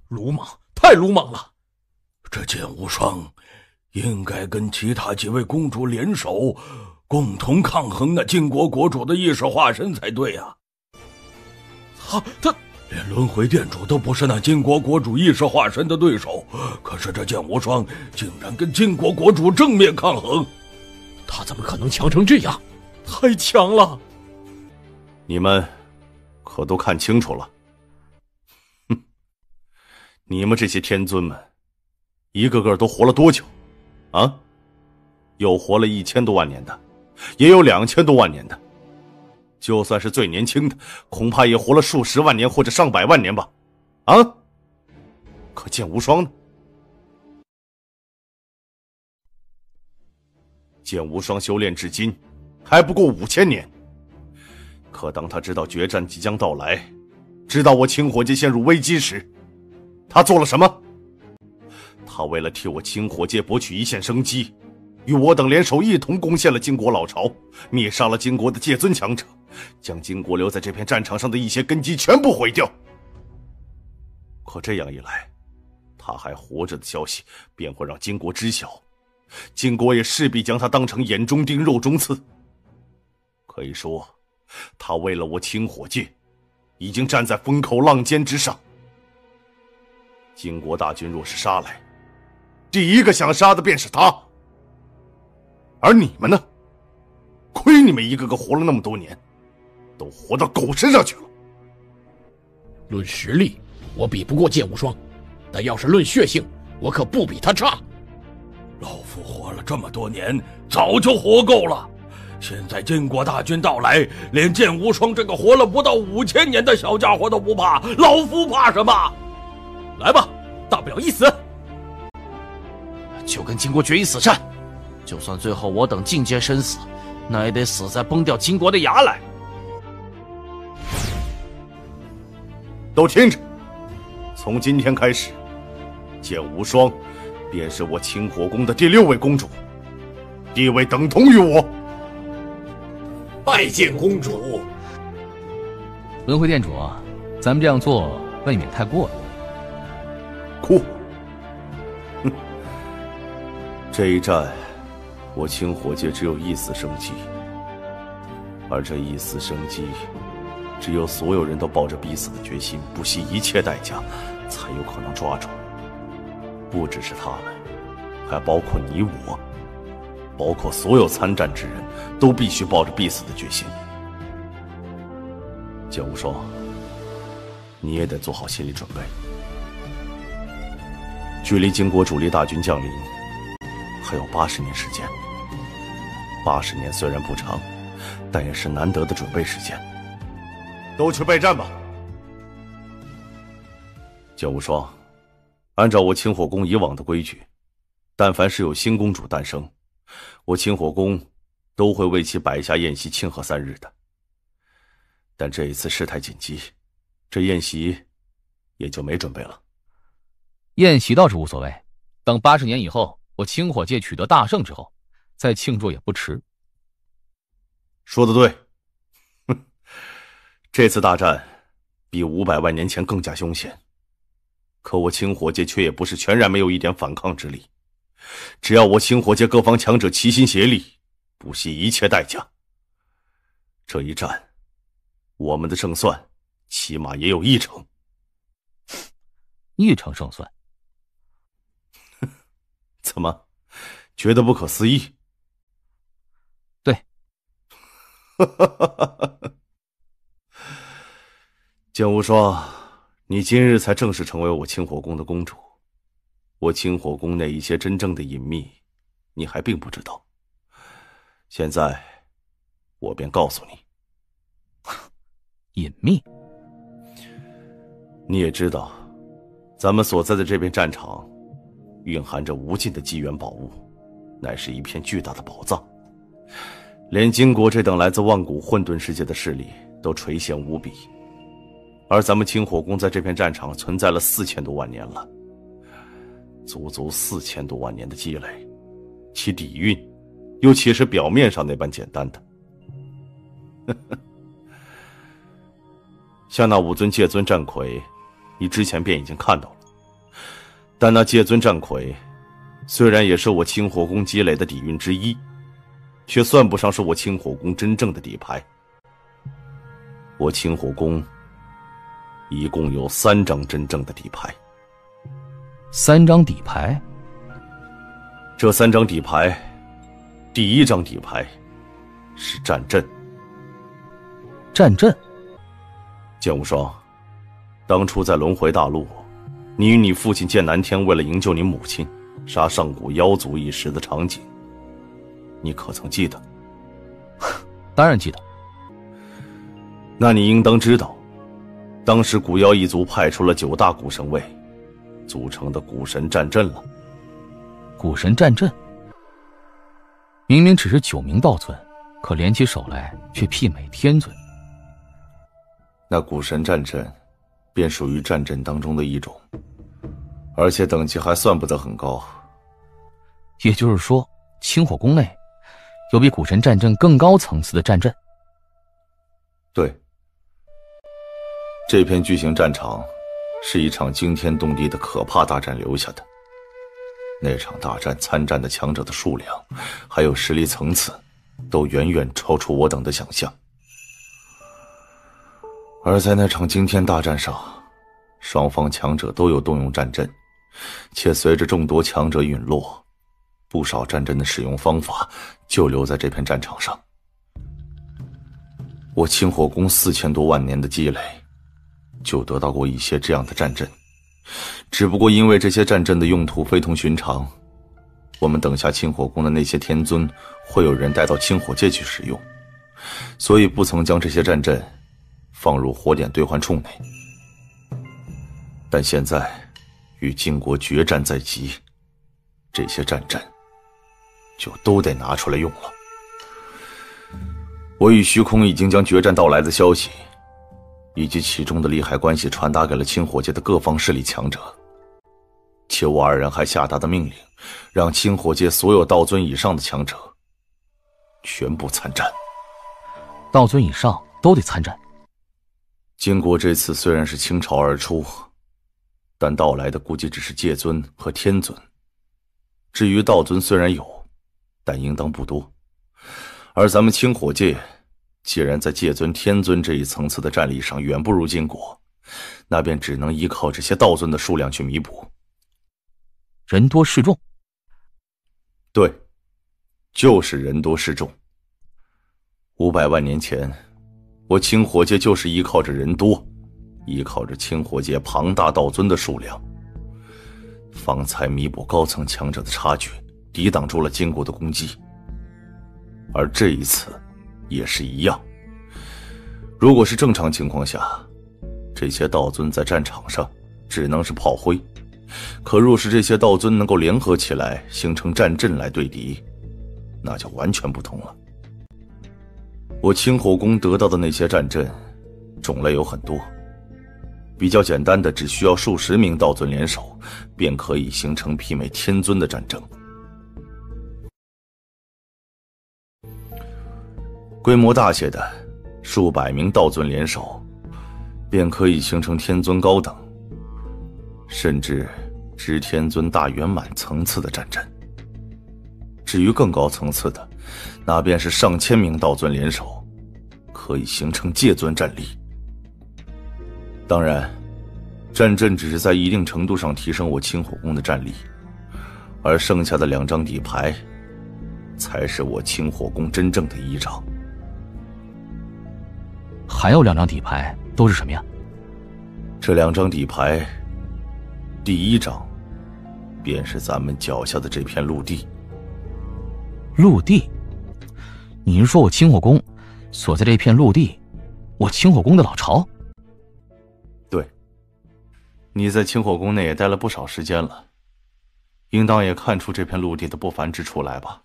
鲁莽，太鲁莽了！这剑无双应该跟其他几位公主联手，共同抗衡那晋国国主的意识化身才对啊！他连轮回殿主都不是那晋国国主意识化身的对手，可是这剑无双竟然跟晋国国主正面抗衡，他怎么可能强成这样？太强了！你们可都看清楚了。哼，你们这些天尊们，一个个都活了多久？啊？有活了1000多万年的，也有2000多万年的。就算是最年轻的，恐怕也活了数十万年或者上百万年吧。啊？可剑无双呢？剑无双修炼至今还不过5000年。可当他知道决战即将到来，知道我清火界陷入危机时，他做了什么？他为了替我清火界博取一线生机，与我等联手一同攻陷了金国老巢，灭杀了金国的界尊强者，将金国留在这片战场上的一些根基全部毁掉。可这样一来，他还活着的消息便会让金国知晓，金国也势必将他当成眼中钉肉中刺。可以说，他为了我清火界，已经站在风口浪尖之上。金国大军若是杀来，第一个想杀的便是他。而你们呢？亏你们一个个活了那么多年，都活到狗身上去了。论实力，我比不过剑无双，但要是论血性，我可不比他差。老夫活了这么多年，早就活够了。现在晋国大军到来，连剑无双这个活了不到5000年的小家伙都不怕，老夫怕什么？来吧，大不了一死，就跟金国决一死战。就算最后我等尽皆身死，那也得死在崩掉金国的牙来。都听着，从今天开始，剑无双便是我清火宫的第6位公主，地位等同于我。拜见公主。轮回殿主，咱们这样做未免太过了。过？哼！这一战，我清火界只有一丝生机，而这一丝生机，只有所有人都抱着必死的决心，不惜一切代价，才有可能抓住。不只是他们，还包括你我，包括所有参战之人，都必须抱着必死的决心。剑无双，你也得做好心理准备。距离金国主力大军降临还有80年时间。80年虽然不长，但也是难得的准备时间。都去备战吧。剑无双，按照我清火宫以往的规矩，但凡是有新公主诞生，我清火宫都会为其摆下宴席庆贺3日的。但这一次事态紧急，这宴席也就没准备了。宴席倒是无所谓，等80年以后，我清火界取得大胜之后，再庆祝也不迟。说得对。哼，这次大战比500万年前更加凶险，可我清火界却也不是全然没有一点反抗之力。只要我清火界各方强者齐心协力，不惜一切代价，这一战我们的胜算起码也有1成。1成胜算？怎么，觉得不可思议？对。剑无双，你今日才正式成为我清火宫的公主。我清火宫内一些真正的隐秘，你还并不知道。现在，我便告诉你。隐秘？你也知道，咱们所在的这片战场，蕴含着无尽的机缘宝物，乃是一片巨大的宝藏。连金国这等来自万古混沌世界的势力都垂涎无比，而咱们清火宫在这片战场存在了4000多万年了，足足4000多万年的积累，其底蕴又岂是表面上那般简单的？像那5尊界尊战魁，你之前便已经看到了。但那戒尊战魁，虽然也是我清火宫积累的底蕴之一，却算不上是我清火宫真正的底牌。我清火宫一共有3张真正的底牌。3张底牌？这3张底牌，第1张底牌是战阵。战阵？剑无双，当初在轮回大陆，你与你父亲剑南天为了营救你母亲，杀上古妖族一时的场景，你可曾记得？当然记得。那你应当知道，当时古妖一族派出了9大古神卫组成的古神战阵了。古神战阵？明明只是9名道尊，可联起手来却媲美天尊。那古神战阵便属于战阵当中的一种，而且等级还算不得很高。也就是说，清火宫内有比古神战阵更高层次的战阵？对，这片巨型战场是一场惊天动地的可怕大战留下的。那场大战参战的强者的数量，还有实力层次，都远远超出我等的想象。而在那场惊天大战上，双方强者都有动用战阵，且随着众多强者陨落，不少战阵的使用方法就留在这片战场上。我清火宫4000多万年的积累，就得到过一些这样的战阵，只不过因为这些战阵的用途非同寻常，我们等下清火宫的那些天尊会有人带到清火界去使用，所以不曾将这些战阵放入火点兑换处内。但现在与晋国决战在即，这些战阵就都得拿出来用了。我与虚空已经将决战到来的消息以及其中的利害关系传达给了清火界的各方势力强者，且我2人还下达的命令，让清火界所有道尊以上的强者全部参战。道尊以上都得参战？晋国这次虽然是倾巢而出，但到来的估计只是戒尊和天尊，至于道尊虽然有，但应当不多。而咱们清火界既然在戒尊天尊这一层次的战力上远不如晋国，那便只能依靠这些道尊的数量去弥补。人多势众？对，就是人多势众。500万年前，我清火界就是依靠着人多，依靠着清火界庞大道尊的数量，方才弥补高层强者的差距，抵挡住了晋国的攻击。而这一次也是一样。如果是正常情况下，这些道尊在战场上只能是炮灰，可若是这些道尊能够联合起来形成战阵来对敌，那就完全不同了。我清火宫得到的那些战阵种类有很多，比较简单的只需要数十名道尊联手便可以形成媲美天尊的战争，规模大些的数百名道尊联手便可以形成天尊高等甚至知天尊大圆满层次的战阵。至于更高层次的，那便是上千名道尊联手可以形成戒尊战力。当然，战阵只是在一定程度上提升我清火宫的战力，而剩下的2张底牌才是我清火宫真正的依仗。还有2张底牌都是什么呀？这2张底牌，第1张便是咱们脚下的这片陆地。陆地？你是说我清火宫所在这片陆地，我清火宫的老巢？对，你在清火宫内也待了不少时间了，应当也看出这片陆地的不凡之处来吧？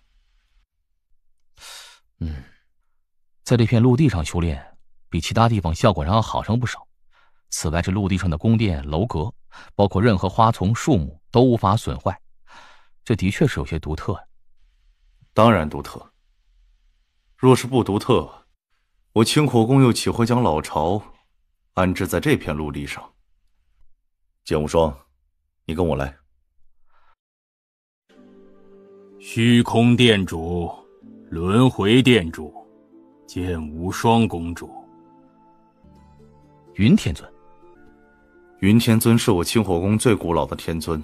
在这片陆地上修炼比其他地方效果上要好上不少。此外，这陆地上的宫殿楼阁，包括任何花丛树木都无法损坏，这的确是有些独特。当然独特，若是不独特，我清火宫又岂会将老巢安置在这片陆地上？剑无双，你跟我来。虚空殿主，轮回殿主，剑无双公主。云天尊。云天尊是我清火宫最古老的天尊，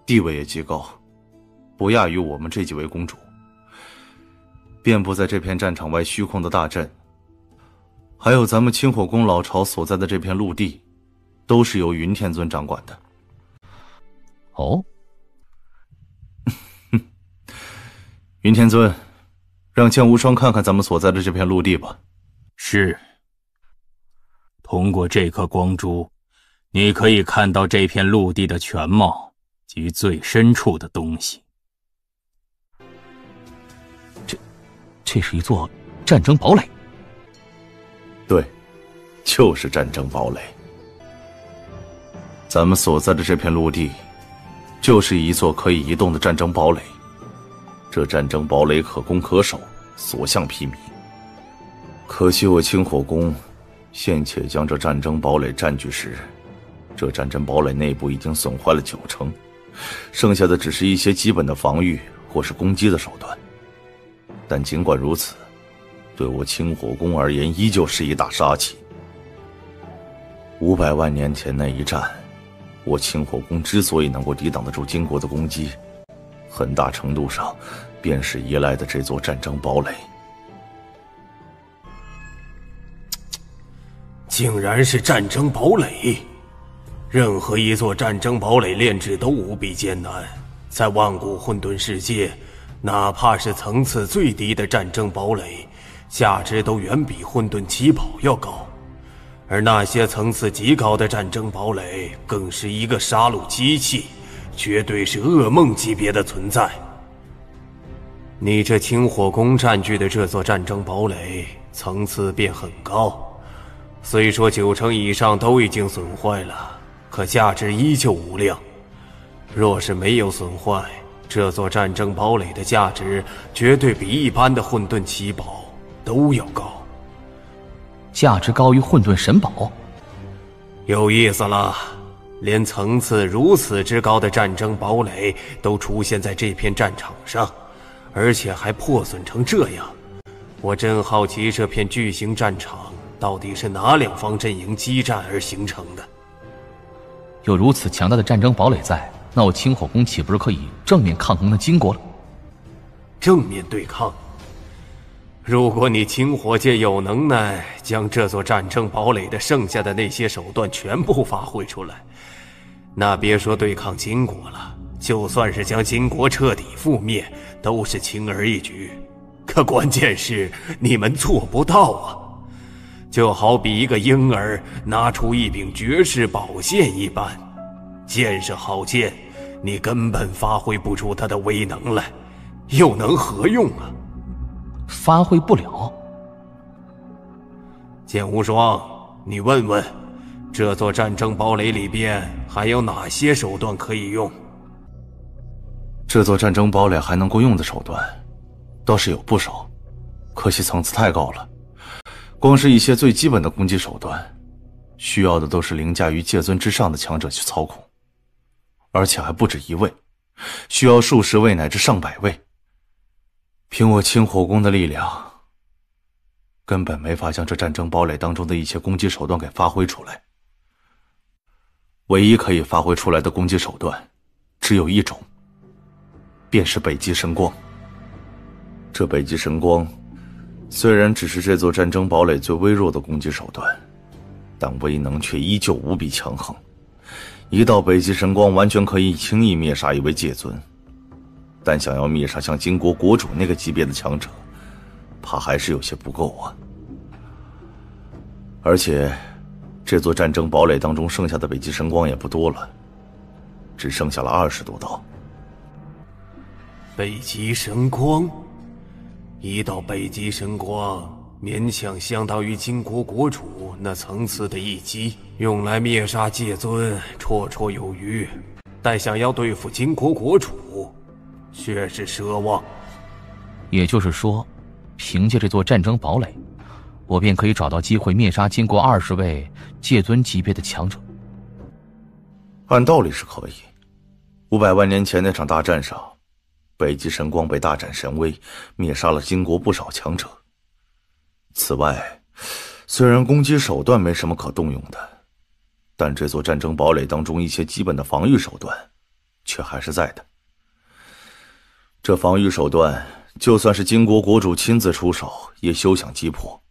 地位也极高，不亚于我们这几位公主。遍布在这片战场外虚空的大阵，还有咱们清火宫老巢所在的这片陆地，都是由云天尊掌管的。哦，云天尊，让剑无双看看咱们所在的这片陆地吧。是。通过这颗光珠，你可以看到这片陆地的全貌及最深处的东西。这是一座战争堡垒。对，就是战争堡垒。咱们所在的这片陆地，就是一座可以移动的战争堡垒。这战争堡垒可攻可守，所向披靡。可惜我清火宫现且将这战争堡垒占据时，这战争堡垒内部已经损坏了90%，剩下的只是一些基本的防御或是攻击的手段。但尽管如此，对我清火宫而言依旧是一大杀器。500万年前那一战，我清火宫之所以能够抵挡得住金国的攻击，很大程度上便是依赖的这座战争堡垒。竟然是战争堡垒！任何一座战争堡垒炼制都无比艰难，在万古混沌世界，哪怕是层次最低的战争堡垒，价值都远比混沌七宝要高。而那些层次极高的战争堡垒，更是一个杀戮机器，绝对是噩梦级别的存在。你这清火宫占据的这座战争堡垒，层次便很高。虽说90%以上都已经损坏了，可价值依旧无量。若是没有损坏，这座战争堡垒的价值绝对比一般的混沌七宝都要高。价值高于混沌神宝？有意思了，连层次如此之高的战争堡垒都出现在这片战场上，而且还破损成这样。我真好奇这片巨型战场到底是哪两方阵营激战而形成的。有如此强大的战争堡垒在，那我清火宫岂不是可以正面抗衡那金国了？正面对抗？如果你清火界有能耐将这座战争堡垒的剩下的那些手段全部发挥出来，那别说对抗金国了，就算是将金国彻底覆灭，都是轻而易举。可关键是你们做不到啊！就好比一个婴儿拿出一柄绝世宝剑一般，剑是好剑，你根本发挥不出它的威能来，又能何用啊？发挥不了。剑无双，你问问，这座战争堡垒里边还有哪些手段可以用？这座战争堡垒还能够用的手段，倒是有不少，可惜层次太高了。光是一些最基本的攻击手段，需要的都是凌驾于界尊之上的强者去操控，而且还不止一位，需要数十位乃至上百位。凭我清火宫的力量，根本没法将这战争堡垒当中的一些攻击手段给发挥出来。唯一可以发挥出来的攻击手段，只有一种，便是北极神光。这北极神光虽然只是这座战争堡垒最微弱的攻击手段，但威能却依旧无比强横。一道北极神光完全可以轻易灭杀一位界尊，但想要灭杀像金国国主那个级别的强者，怕还是有些不够啊。而且这座战争堡垒当中剩下的北极神光也不多了，只剩下了20多道。北极神光，一道北极神光勉强相当于金国国主那层次的一击，用来灭杀界尊绰绰有余，但想要对付金国国主却是奢望。也就是说，凭借这座战争堡垒，我便可以找到机会灭杀金国20位界尊级别的强者。按道理是可以， 500万年前那场大战上，北极神光被大展神威，灭杀了金国不少强者。此外，虽然攻击手段没什么可动用的，但这座战争堡垒当中一些基本的防御手段却还是在的。这防御手段就算是金国国主亲自出手也休想击破，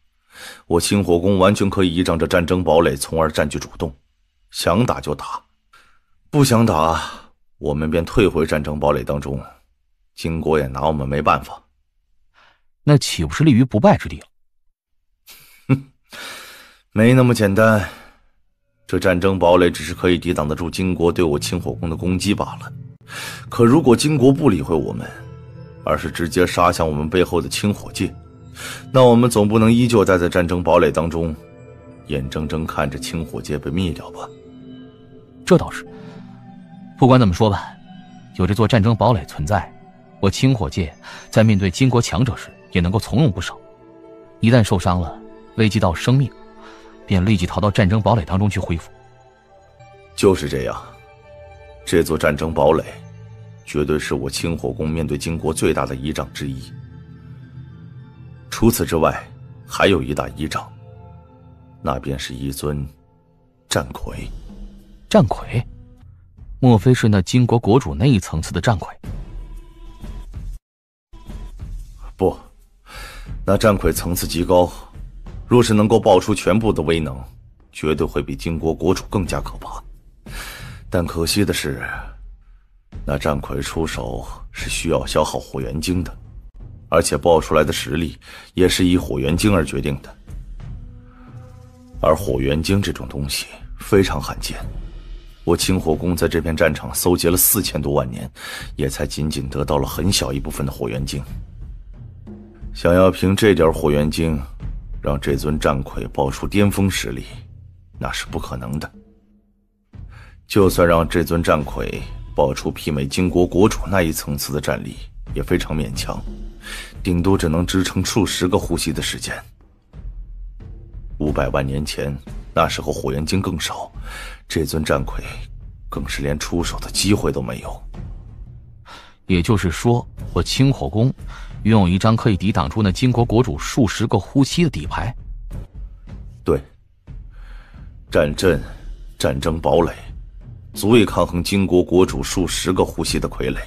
我清火宫完全可以依仗着战争堡垒从而占据主动，想打就打，不想打我们便退回战争堡垒当中，金国也拿我们没办法。那岂不是立于不败之地了？没那么简单，这战争堡垒只是可以抵挡得住金国对我清火宫的攻击罢了。可如果金国不理会我们，而是直接杀向我们背后的清火界，那我们总不能依旧待在战争堡垒当中，眼睁睁看着清火界被灭掉吧？这倒是。不管怎么说吧，有这座战争堡垒存在，我清火界在面对金国强者时也能够从容不少。一旦受伤了，危及到生命，便立即逃到战争堡垒当中去恢复。就是这样，这座战争堡垒绝对是我清火宫面对金国最大的依仗之一。除此之外，还有一大依仗，那便是一尊战魁。战魁？莫非是那金国国主那一层次的战魁？不，那战魁层次极高，若是能够爆出全部的威能，绝对会比金国国主更加可怕。但可惜的是，那战魁出手是需要消耗火元晶的，而且爆出来的实力也是以火元晶而决定的。而火元晶这种东西非常罕见，我清火宫在这片战场搜集了4000多万年，也才仅仅得到了很小一部分的火元晶。想要凭这点火元晶让这尊战魁爆出巅峰实力，那是不可能的。就算让这尊战魁爆出媲美金国国主那一层次的战力，也非常勉强，顶多只能支撑数十个呼吸的时间。500万年前，那时候火元晶更少，这尊战魁更是连出手的机会都没有。也就是说，我清火宫拥有一张可以抵挡住那金国国主数十个呼吸的底牌。对，战阵、战争堡垒足以抗衡金国国主数十个呼吸的傀儡，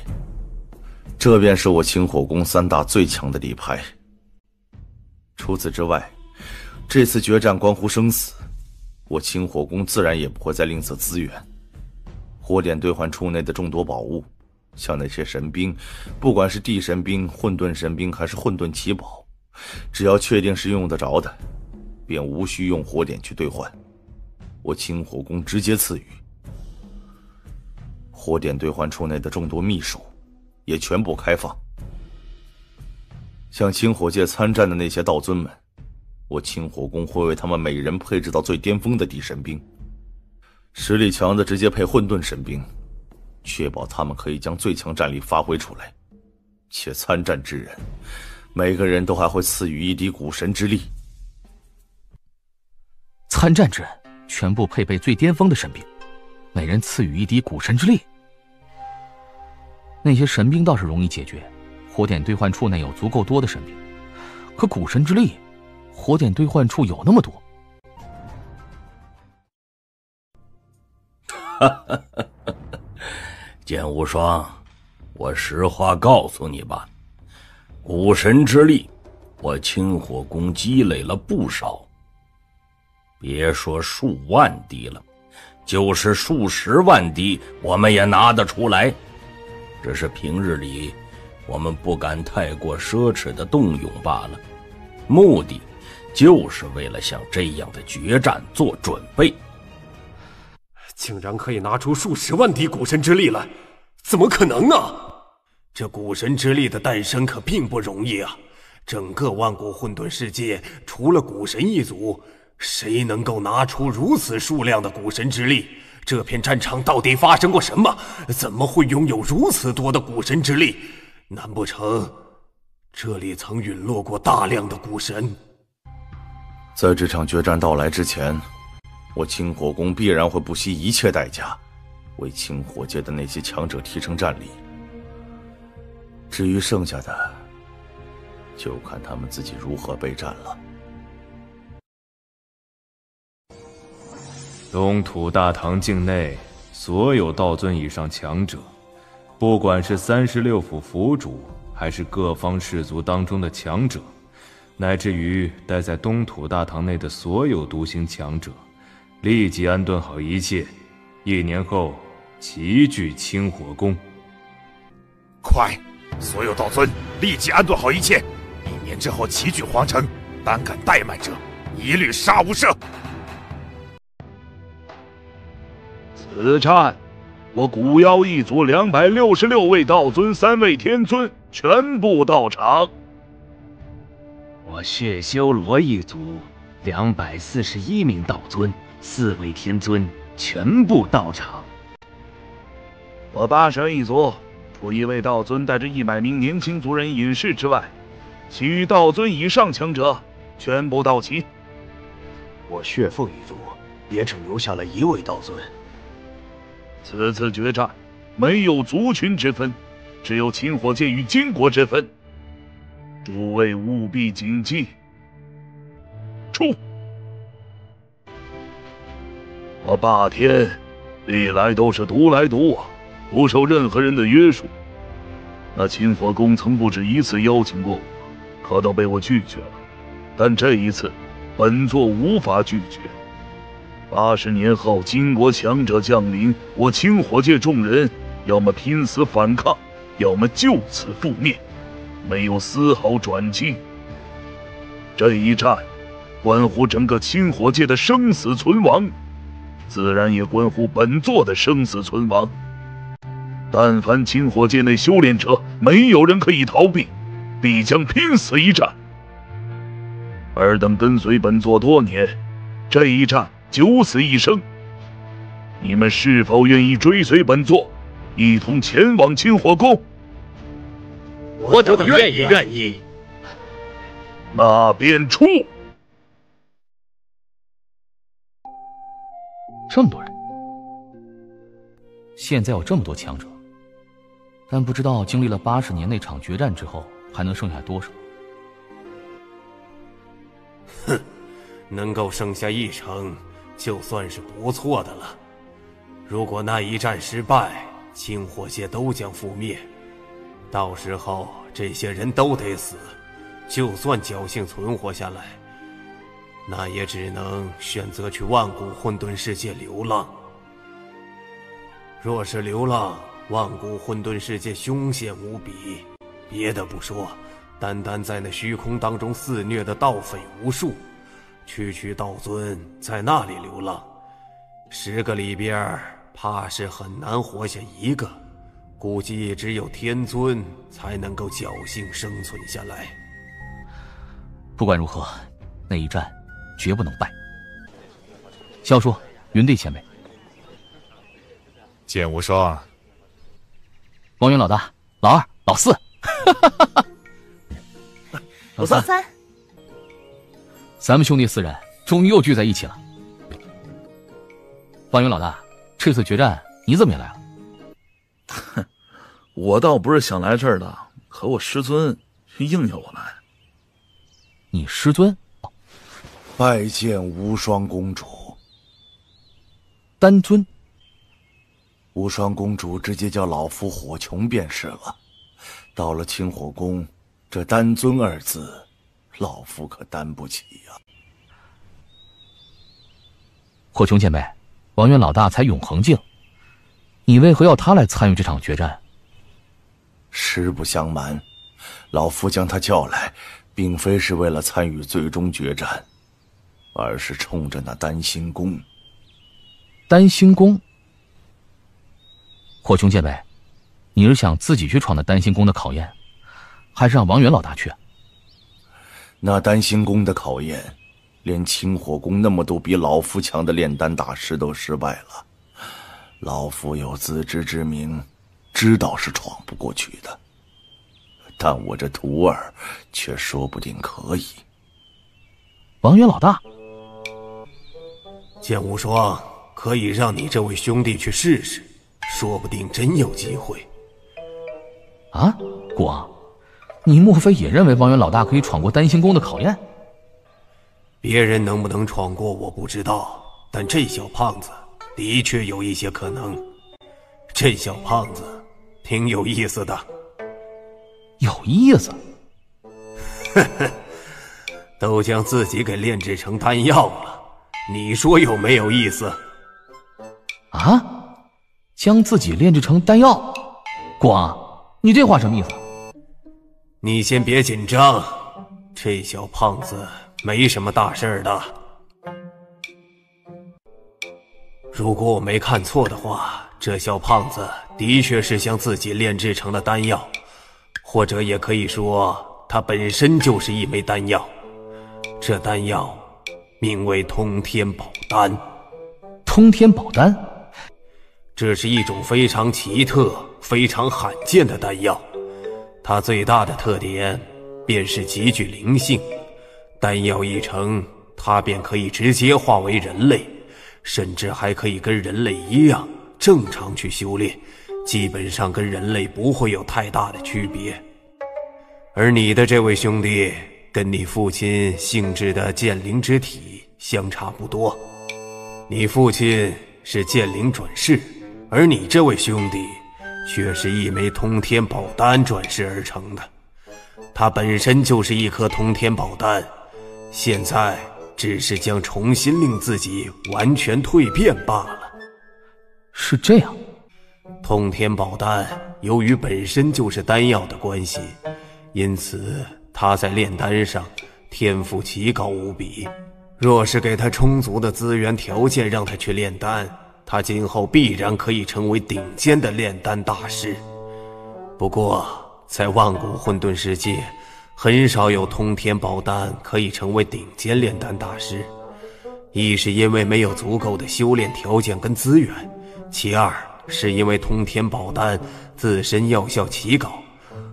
这便是我清火宫3大最强的底牌。除此之外，这次决战关乎生死，我清火宫自然也不会再吝啬资源。火点兑换处内的众多宝物，像那些神兵，不管是地神兵、混沌神兵还是混沌奇宝，只要确定是用得着的，便无需用火点去兑换，我清火宫直接赐予。火点兑换处内的众多秘术也全部开放，像清火界参战的那些道尊们，我清火宫会为他们每人配置到最巅峰的地神兵，实力强的直接配混沌神兵，确保他们可以将最强战力发挥出来。且参战之人，每个人都还会赐予一滴古神之力。参战之人全部配备最巅峰的神兵，每人赐予一滴古神之力。那些神兵倒是容易解决，火点兑换处内有足够多的神兵，可古神之力，火点兑换处有那么多。剑无双，我实话告诉你吧，古神之力，我清火宫积累了不少。别说数万滴了，就是数十万滴，我们也拿得出来。只是平日里，我们不敢太过奢侈的动用罢了。目的就是为了向这样的决战做准备。竟然可以拿出数十万滴古神之力来，怎么可能呢？这古神之力的诞生可并不容易啊！整个万古混沌世界，除了古神一族，谁能够拿出如此数量的古神之力？这片战场到底发生过什么？怎么会拥有如此多的古神之力？难不成这里曾陨落过大量的古神？在这场决战到来之前，我清火宫必然会不惜一切代价为清火界的那些强者提升战力。至于剩下的，就看他们自己如何备战了。东土大唐境内所有道尊以上强者，不管是36府府主，还是各方氏族当中的强者，乃至于待在东土大唐内的所有独行强者，立即安顿好一切，1年后齐聚清火宫。快，所有道尊立即安顿好一切，1年之后齐聚皇城，胆敢怠慢者，一律杀无赦。此战，我古妖一族266位道尊，3位天尊全部到场。我血修罗一族241名道尊，4位天尊全部到场。我八神一族除1位道尊带着100名年轻族人隐士之外，其余道尊以上强者全部到齐。我血凤一族也只留下了1位道尊。此次决战没有族群之分，只有清火界与金国之分。诸位务必谨记。出！我霸天历来都是独来独往，不受任何人的约束。那清火宫曾不止1次邀请过我，可都被我拒绝了。但这一次，本座无法拒绝。80年后，金国强者降临，我清火界众人要么拼死反抗，要么就此覆灭，没有丝毫转机。这一战关乎整个清火界的生死存亡，自然也关乎本座的生死存亡。但凡清火界内修炼者，没有人可以逃避，必将拼死一战。尔等跟随本座多年，这一战九死一生，你们是否愿意追随本座，一同前往清火宫？我等愿意。那便出。这么多人，现在有这么多强者，但不知道经历了80年那场决战之后，还能剩下多少？哼，能够剩下1成，就算是不错的了。如果那一战失败，清火界都将覆灭，到时候这些人都得死。就算侥幸存活下来，那也只能选择去万古混沌世界流浪。若是流浪，万古混沌世界凶险无比，别的不说，单单在那虚空当中肆虐的盗匪无数，区道尊在那里流浪，10个里边怕是很难活下1个，估计也只有天尊才能够侥幸生存下来。不管如何，那一战绝不能败。萧叔，云帝前辈，剑无双，王源老大、老二、老四，老三，咱们兄弟4人终于又聚在一起了。王源老大，这次决战你怎么也来了？哼，我倒不是想来这儿的，可我师尊却硬要我来。你师尊？拜见无双公主。丹尊？无双公主直接叫老夫火琼便是了。到了清火宫，这丹尊2字，老夫可担不起呀。火琼前辈，王源老大才永恒境，你为何要他来参与这场决战？实不相瞒，老夫将他叫来，并非是为了参与最终决战，而是冲着那丹心宫。丹心宫？火琼前辈，你是想自己去闯那丹心宫的考验，还是让王源老大去？那丹心宫的考验，连清火宫那么多比老夫强的炼丹大师都失败了，老夫有自知之明，知道是闯不过去的。但我这徒儿却说不定可以。王源老大，剑无双，可以让你这位兄弟去试试，说不定真有机会。啊，国王，你莫非也认为王元老大可以闯过丹心宫的考验？别人能不能闯过我不知道，但这小胖子的确有一些可能。这小胖子挺有意思的。有意思？呵呵，都将自己给炼制成丹药了，你说有没有意思？啊？将自己炼制成丹药？国王，你这话什么意思？你先别紧张，这小胖子没什么大事儿的。如果我没看错的话，这小胖子的确是将自己炼制成了丹药，或者也可以说它本身就是一枚丹药。这丹药名为通天宝丹。通天宝丹？这是一种非常奇特、非常罕见的丹药。它最大的特点便是极具灵性，丹药一成，它便可以直接化为人类，甚至还可以跟人类一样正常去修炼，基本上跟人类不会有太大的区别。而你的这位兄弟跟你父亲性质的剑灵之体相差不多，你父亲是剑灵转世，而你这位兄弟却是一枚通天宝丹转世而成的。它本身就是一颗通天宝丹，现在只是将重新令自己完全蜕变罢了。是这样。通天宝丹由于本身就是丹药的关系，因此他在炼丹上天赋奇高无比。若是给他充足的资源条件让他去炼丹，他今后必然可以成为顶尖的炼丹大师。不过在万古混沌世界，很少有通天宝丹可以成为顶尖炼丹大师。一是因为没有足够的修炼条件跟资源，其二是因为通天宝丹自身药效奇高，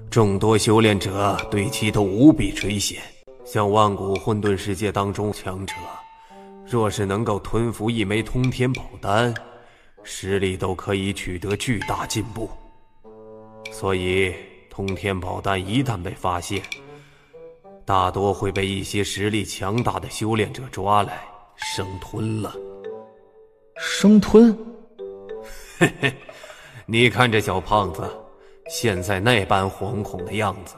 众多修炼者对其都无比垂涎。像万古混沌世界当中强者，若是能够吞服一枚通天宝丹，实力都可以取得巨大进步。所以通天宝丹一旦被发现，大多会被一些实力强大的修炼者抓来生吞了。生吞？嘿嘿，你看这小胖子现在那般惶恐的样子，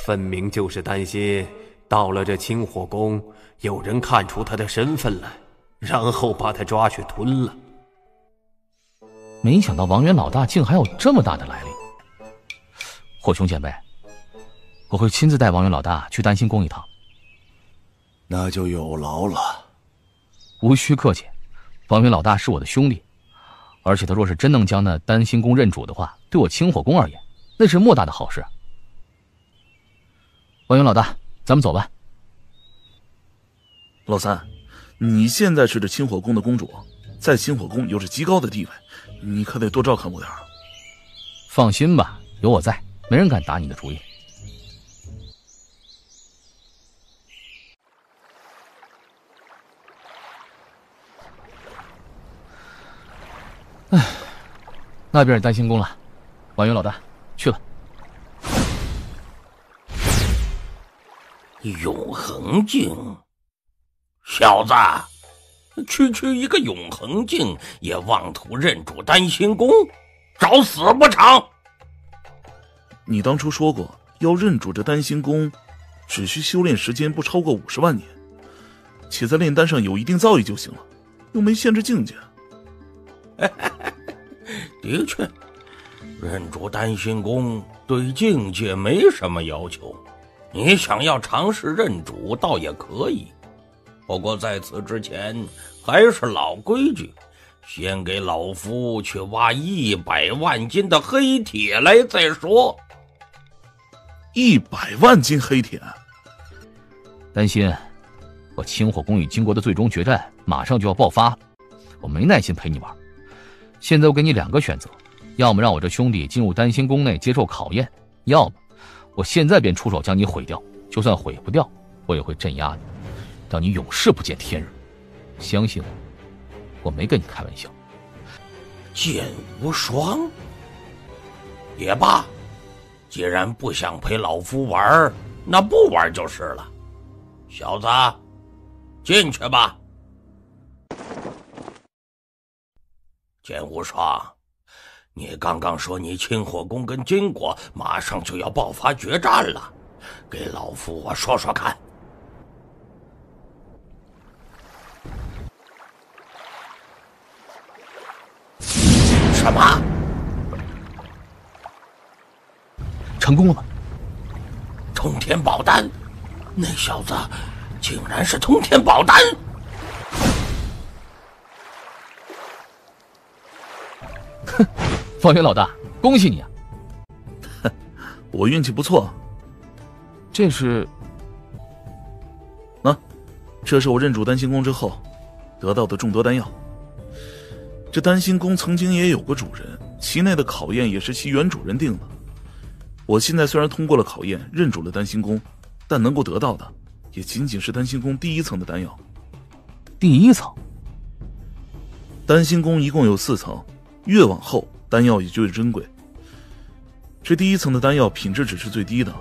分明就是担心到了这清火宫，有人看出他的身份来，然后把他抓去吞了。没想到王元老大竟还有这么大的来历。火兄前辈，我会亲自带王元老大去丹心宫一趟。那就有劳了。无需客气，王元老大是我的兄弟，而且他若是真能将那丹心宫认主的话，对我清火宫而言，那是莫大的好事。王元老大，咱们走吧。老三，你现在是这清火宫的公主，在清火宫有着极高的地位，你可得多照看我点儿。放心吧，有我在，没人敢打你的主意。唉，那边是丹心宫了，王元老大，去吧。永恒镜，小子，区一个永恒镜也妄图认主丹心宫，找死不成？你当初说过要认主这丹心宫，只需修炼时间不超过50万年，且在炼丹上有一定造诣就行了，又没限制境界。的确，认主丹心宫对境界没什么要求，你想要尝试认主倒也可以，不过在此之前还是老规矩，先给老夫去挖100万斤的黑铁来再说。100万斤黑铁？担心我清火宫与金国的最终决战马上就要爆发了，我没耐心陪你玩。现在我给你2个选择，要么让我这兄弟进入丹心宫内接受考验，要么我现在便出手将你毁掉，就算毁不掉，我也会镇压你，让你永世不见天日。相信我，我没跟你开玩笑。剑无双？也罢，既然不想陪老夫玩，那不玩就是了。小子，进去吧。剑无双，你刚刚说你清火宫跟金国马上就要爆发决战了，给老夫我说说看。什么？成功了吗？通天宝丹，那小子竟然是通天宝丹！哼，方圆老大，恭喜你啊！哼，我运气不错。这是……这是我认主丹心宫之后得到的众多丹药。这丹心宫曾经也有过主人，其内的考验也是其原主人定的。我现在虽然通过了考验，认主了丹心宫，但能够得到的也仅仅是丹心宫第一层的丹药。第一层？丹心宫一共有4层，越往后丹药也就越珍贵。这第一层的丹药品质只是最低的，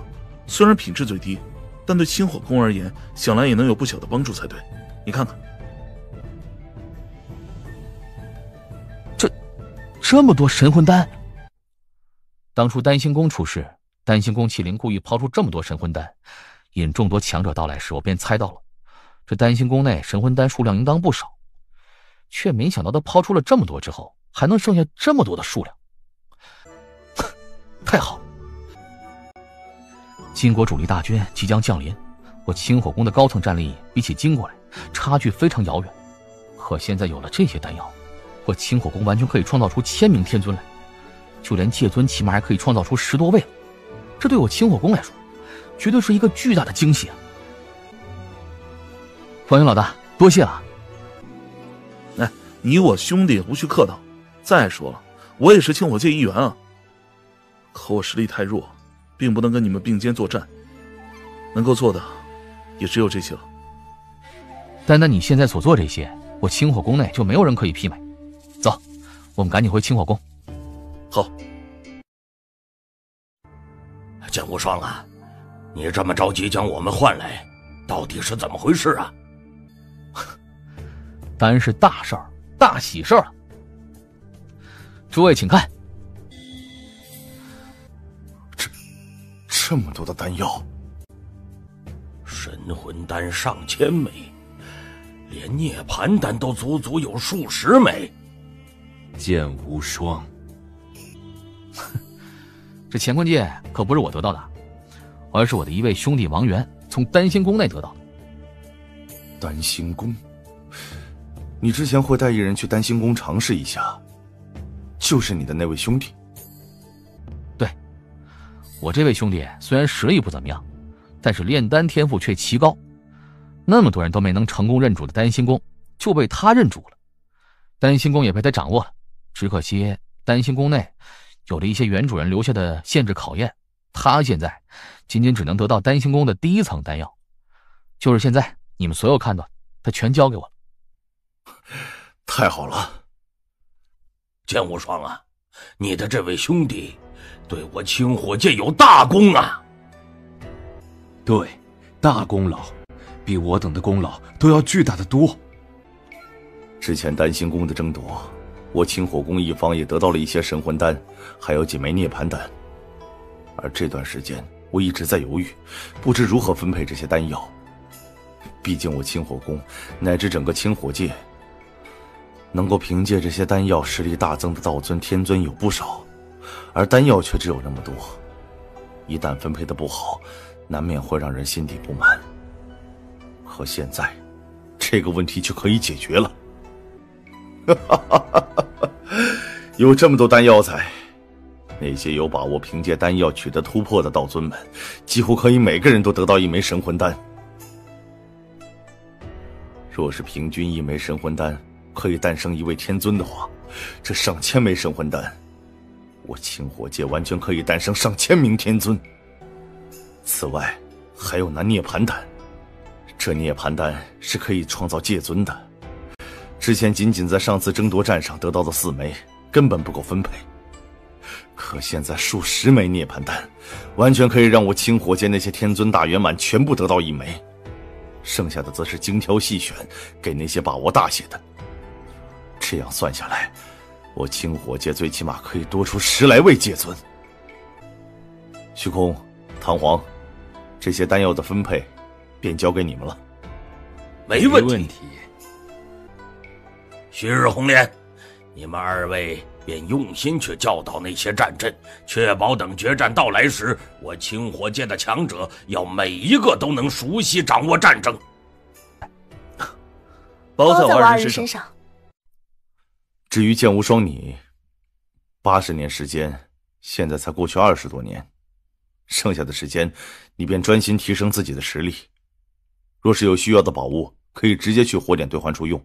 虽然品质最低，但对清火宫而言，想来也能有不小的帮助才对。你看看。这么多神魂丹！当初丹心宫出事，丹心宫麒麟故意抛出这么多神魂丹，引众多强者到来时，我便猜到了，这丹心宫内神魂丹数量应当不少，却没想到他抛出了这么多之后，还能剩下这么多的数量。太好了！金国主力大军即将降临，我清火宫的高层战力比起金国来，差距非常遥远。可现在有了这些丹药，我清火宫完全可以创造出1000名天尊来，就连界尊起码还可以创造出10多位了。这对我清火宫来说，绝对是一个巨大的惊喜啊！方圆老大，多谢啊！哎，你我兄弟无需客套。再说了，我也是清火界一员啊。可我实力太弱，并不能跟你们并肩作战，能够做的也只有这些了。单单你现在所做这些，我清火宫内就没有人可以媲美。走，我们赶紧回清火宫。好。剑无双啊，你这么着急将我们换来，到底是怎么回事啊？当然是大事儿，大喜事儿了。诸位请看，这么多的丹药，神魂丹上千枚，连涅槃丹都足足有数十枚。剑无双，这乾坤剑可不是我得到的，而是我的一位兄弟王元从丹心宫内得到的。丹心宫？你之前会带一人去丹心宫尝试一下，就是你的那位兄弟？对，我这位兄弟虽然实力不怎么样，但是炼丹天赋却奇高，那么多人都没能成功认主的丹心宫，就被他认主了。丹心宫也被他掌握了，只可惜丹心宫内有了一些原主人留下的限制考验，他现在仅仅只能得到丹心宫的第一层丹药，就是现在你们所有看到，他全交给我了。太好了，剑无双啊，你的这位兄弟对我清火界有大功啊！对，大功劳，比我等的功劳都要巨大的多。之前丹心宫的争夺，我清火宫一方也得到了一些神魂丹，还有几枚涅槃丹。而这段时间，我一直在犹豫，不知如何分配这些丹药。毕竟我清火宫乃至整个清火界，能够凭借这些丹药实力大增的道尊、天尊有不少，而丹药却只有那么多。一旦分配的不好，难免会让人心底不满。可现在，这个问题就可以解决了。有这么多丹药在，那些有把握凭借丹药取得突破的道尊们，几乎可以每个人都得到一枚神魂丹。若是平均一枚神魂丹可以诞生一位天尊的话，这上千枚神魂丹，我清火界完全可以诞生上千名天尊。此外，还有那涅槃丹，这涅槃丹是可以创造界尊的。之前仅仅在上次争夺战上得到的4枚，根本不够分配。可现在数十枚涅槃丹，完全可以让我清火界那些天尊大圆满全部得到1枚，剩下的则是精挑细选，给那些把握大些的。这样算下来，我清火界最起码可以多出10来位界尊。虚空、唐皇，这些丹药的分配便交给你们了。没问题。旭日红莲，你们2位便用心去教导那些战阵，确保等决战到来时，我清火界的强者要每一个都能熟悉掌握战争。包在我2 人人身上。至于剑无双你，80年时间，现在才过去20多年，剩下的时间，你便专心提升自己的实力。若是有需要的宝物，可以直接去火点兑换处用，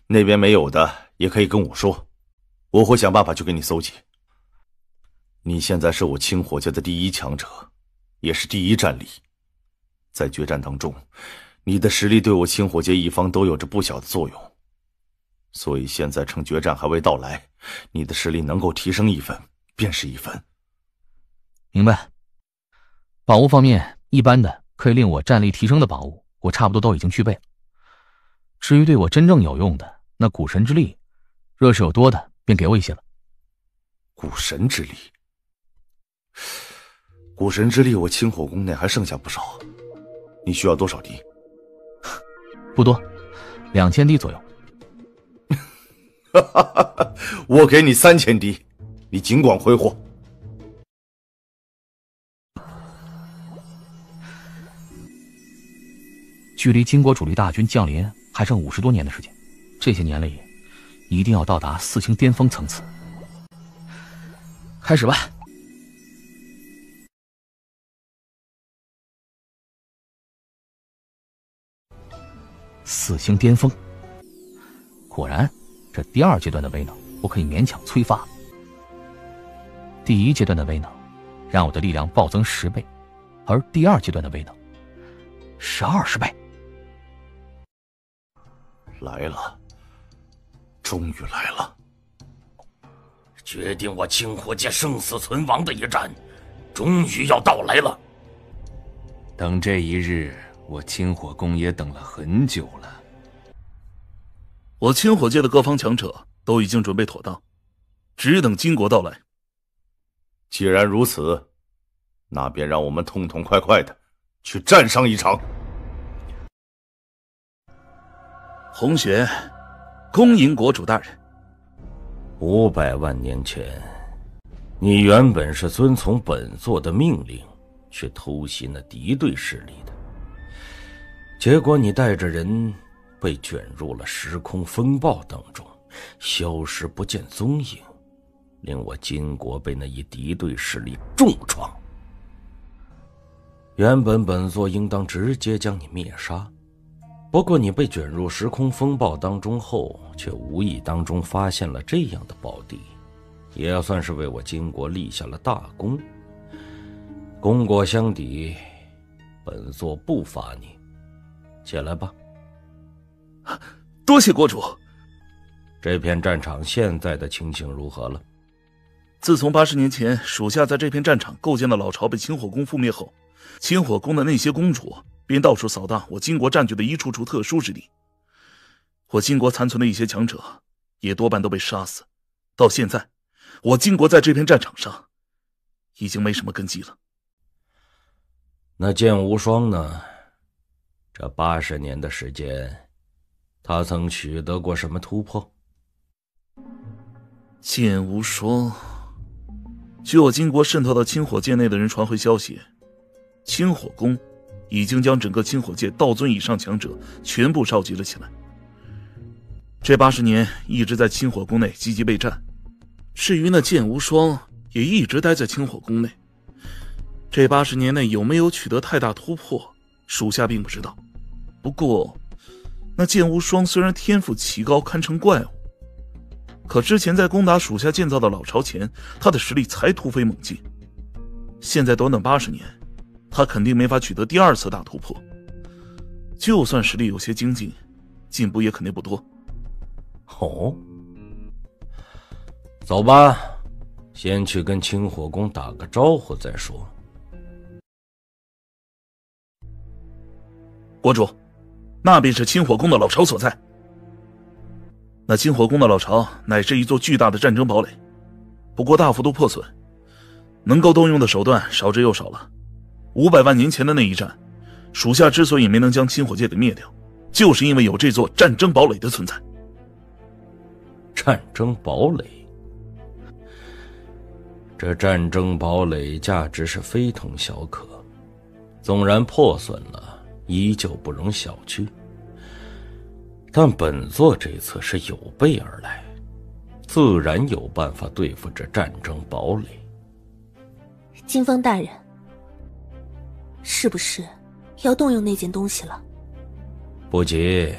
那边没有的也可以跟我说，我会想办法去给你搜集。你现在是我清火界的第1强者，也是第1战力，在决战当中，你的实力对我清火界一方都有着不小的作用。所以现在趁决战还未到来，你的实力能够提升1分，便是1分。明白。宝物方面，一般的可以令我战力提升的宝物，我差不多都已经具备了。至于对我真正有用的，那古神之力，若是有多的，便给我一些了。古神之力，古神之力，我清火宫内还剩下不少。你需要多少滴？不多，2000滴左右。我给你3000滴，你尽管挥霍。距离金国主力大军降临还剩50多年的时间，这些年里，一定要到达4星巅峰层次。开始吧。4星巅峰，果然，这第2阶段的威能，我可以勉强催发。第1阶段的威能，让我的力量暴增10倍，而第2阶段的威能，是20倍。来了，终于来了！决定我清火界生死存亡的一战，终于要到来了。等这一日，我清火宫也等了很久了。我清火界的各方强者都已经准备妥当，只等金国到来。既然如此，那便让我们痛痛快快的去战上一场。红雪，恭迎国主大人。500万年前，你原本是遵从本座的命令去偷袭那敌对势力的，结果你带着人被卷入了时空风暴当中，消失不见踪影，令我金国被那一敌对势力重创。原本本座应当直接将你灭杀，不过你被卷入时空风暴当中后，却无意当中发现了这样的宝地，也算是为我金国立下了大功。功过相抵，本座不罚你，起来吧。多谢国主。这片战场现在的情形如何了？自从80年前属下在这片战场构建的老巢被清火宫覆灭后，清火宫的那些公主便到处扫荡我金国占据的一处处特殊之地。我金国残存的一些强者也多半都被杀死，到现在我金国在这片战场上已经没什么根基了。那剑无双呢？这80年的时间，他曾取得过什么突破？剑无双，据我金国渗透到清火界内的人传回消息，清火宫已经将整个清火界道尊以上强者全部召集了起来。这80年一直在清火宫内积极备战，至于那剑无双也一直待在清火宫内。这80年内有没有取得太大突破，属下并不知道。不过那剑无双虽然天赋奇高，堪称怪物，可之前在攻打属下建造的老巢前，他的实力才突飞猛进。现在短短80年，他肯定没法取得第2次大突破。就算实力有些精进，进步也肯定不多。哦，走吧，先去跟清火宫打个招呼再说。国主，那便是清火宫的老巢所在。那清火宫的老巢乃是一座巨大的战争堡垒，不过大幅度破损，能够动用的手段少之又少了。500万年前的那一战，属下之所以没能将清火界给灭掉，就是因为有这座战争堡垒的存在。战争堡垒，这战争堡垒价值是非同小可，纵然破损了，依旧不容小觑。但本座这次是有备而来，自然有办法对付这战争堡垒。金风大人，是不是要动用那件东西了？不急，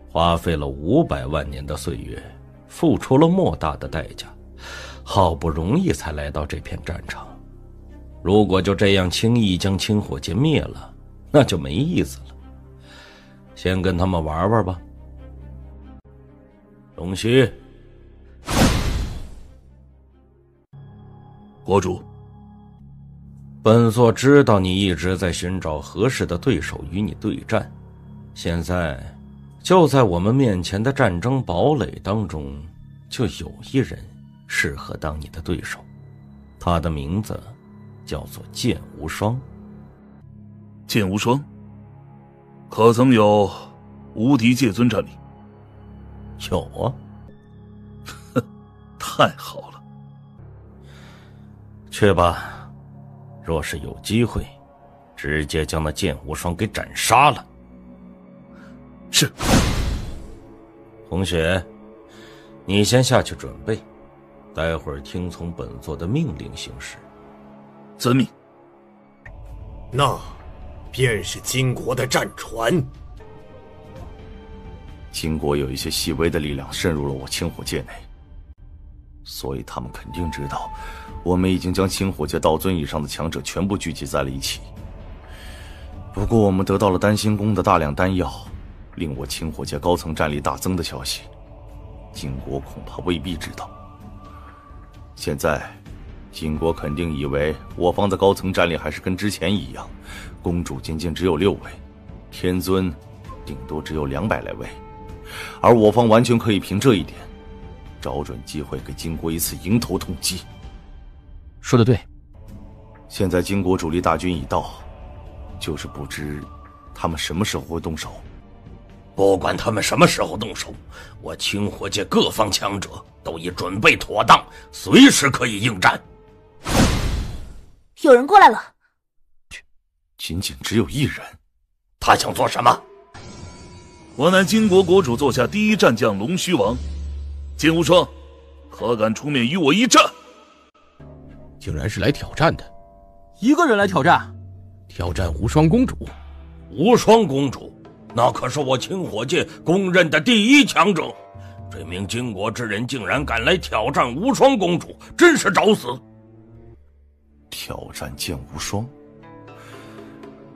花费了500万年的岁月，付出了莫大的代价，好不容易才来到这片战场。如果就这样轻易将清火界灭了，那就没意思了。先跟他们玩玩吧。龙须，国主，本座知道你一直在寻找合适的对手与你对战，现在就在我们面前的战争堡垒当中，就有一人适合当你的对手，他的名字叫做剑无双。剑无双，可曾有无敌界尊战力？有啊。太好了，去吧，若是有机会，直接将那剑无双给斩杀了。是。红雪，你先下去准备，待会儿听从本座的命令行事。遵命。那便是金国的战船。金国有一些细微的力量渗入了我清火界内，所以他们肯定知道我们已经将清火界道尊以上的强者全部聚集在了一起。不过我们得到了丹心宫的大量丹药，令我清火界高层战力大增的消息，金国恐怕未必知道。现在金国肯定以为我方的高层战力还是跟之前一样，公主仅仅只有6位，天尊顶多只有200来位，而我方完全可以凭这一点找准机会给金国一次迎头痛击。说得对。现在金国主力大军已到，就是不知他们什么时候会动手。不管他们什么时候动手，我清火界各方强者都已准备妥当，随时可以应战。有人过来了。仅仅只有一人，他想做什么？我乃金国国主座下第一战将龙须王，剑无双，可敢出面与我一战？竟然是来挑战的。一个人来挑战？挑战无双公主。无双公主，那可是我清火界公认的第一强者，这名金国之人竟然敢来挑战无双公主，真是找死！挑战剑无双？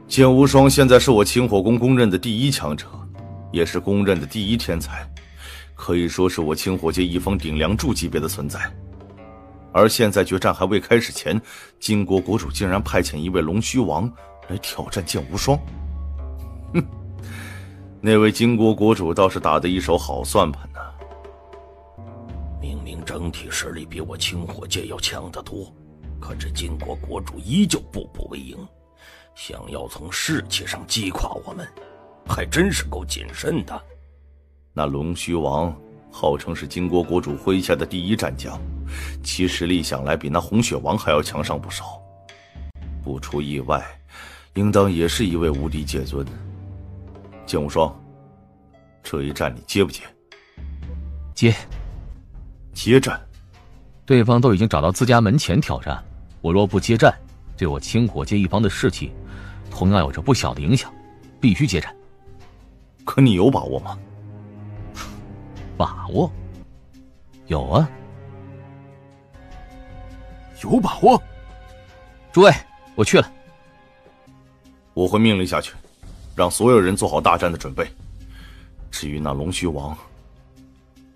剑无双现在是我清火宫公认的第一强者，也是公认的第一天才，可以说是我清火界一方顶梁柱级别的存在。而现在决战还未开始前，金国国主竟然派遣一位龙须王来挑战剑无双。哼，那位金国国主倒是打得一手好算盘呢。明明整体实力比我清火界要强得多，可这金国国主依旧步步为营，想要从士气上击垮我们，还真是够谨慎的。那龙须王号称是金国国主麾下的第一战将，其实力想来比那红血王还要强上不少。不出意外，应当也是一位无敌界尊。剑无双，这一战你接不接？接。接战？对方都已经找到自家门前挑战，我若不接战，对我清火界一方的士气同样有着不小的影响，必须接战。可你有把握吗？把握？有啊。有把握？诸位，我去了。我会命令下去，让所有人做好大战的准备。至于那龙须王，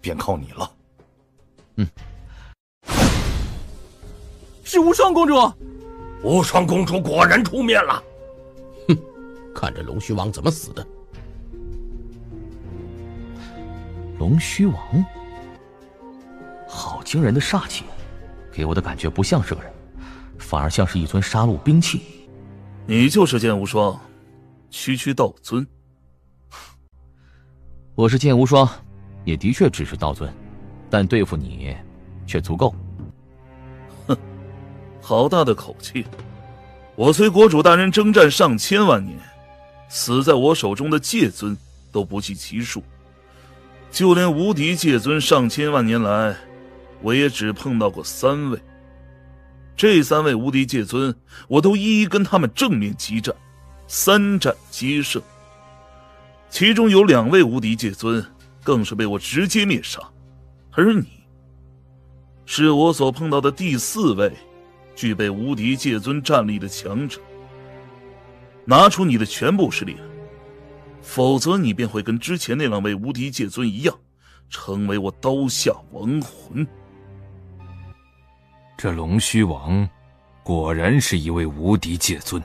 便靠你了。是无双公主。无双公主果然出面了。哼，看这龙须王怎么死的。龙须王，好惊人的煞气，给我的感觉不像是个人，反而像是一尊杀戮兵器。你就是剑无双，区道尊。我是剑无双，也的确只是道尊，但对付你却足够。哼，好大的口气！我随国主大人征战上千万年，死在我手中的界尊都不计其数，就连无敌界尊上千万年来，我也只碰到过3位。这3位无敌界尊，我都一一跟他们正面激战，3战皆胜。其中有2位无敌界尊，更是被我直接灭杀。而你，是我所碰到的第4位具备无敌界尊战力的强者。拿出你的全部实力来，否则你便会跟之前那2位无敌界尊一样，成为我刀下亡魂。这龙须王果然是一位无敌界尊。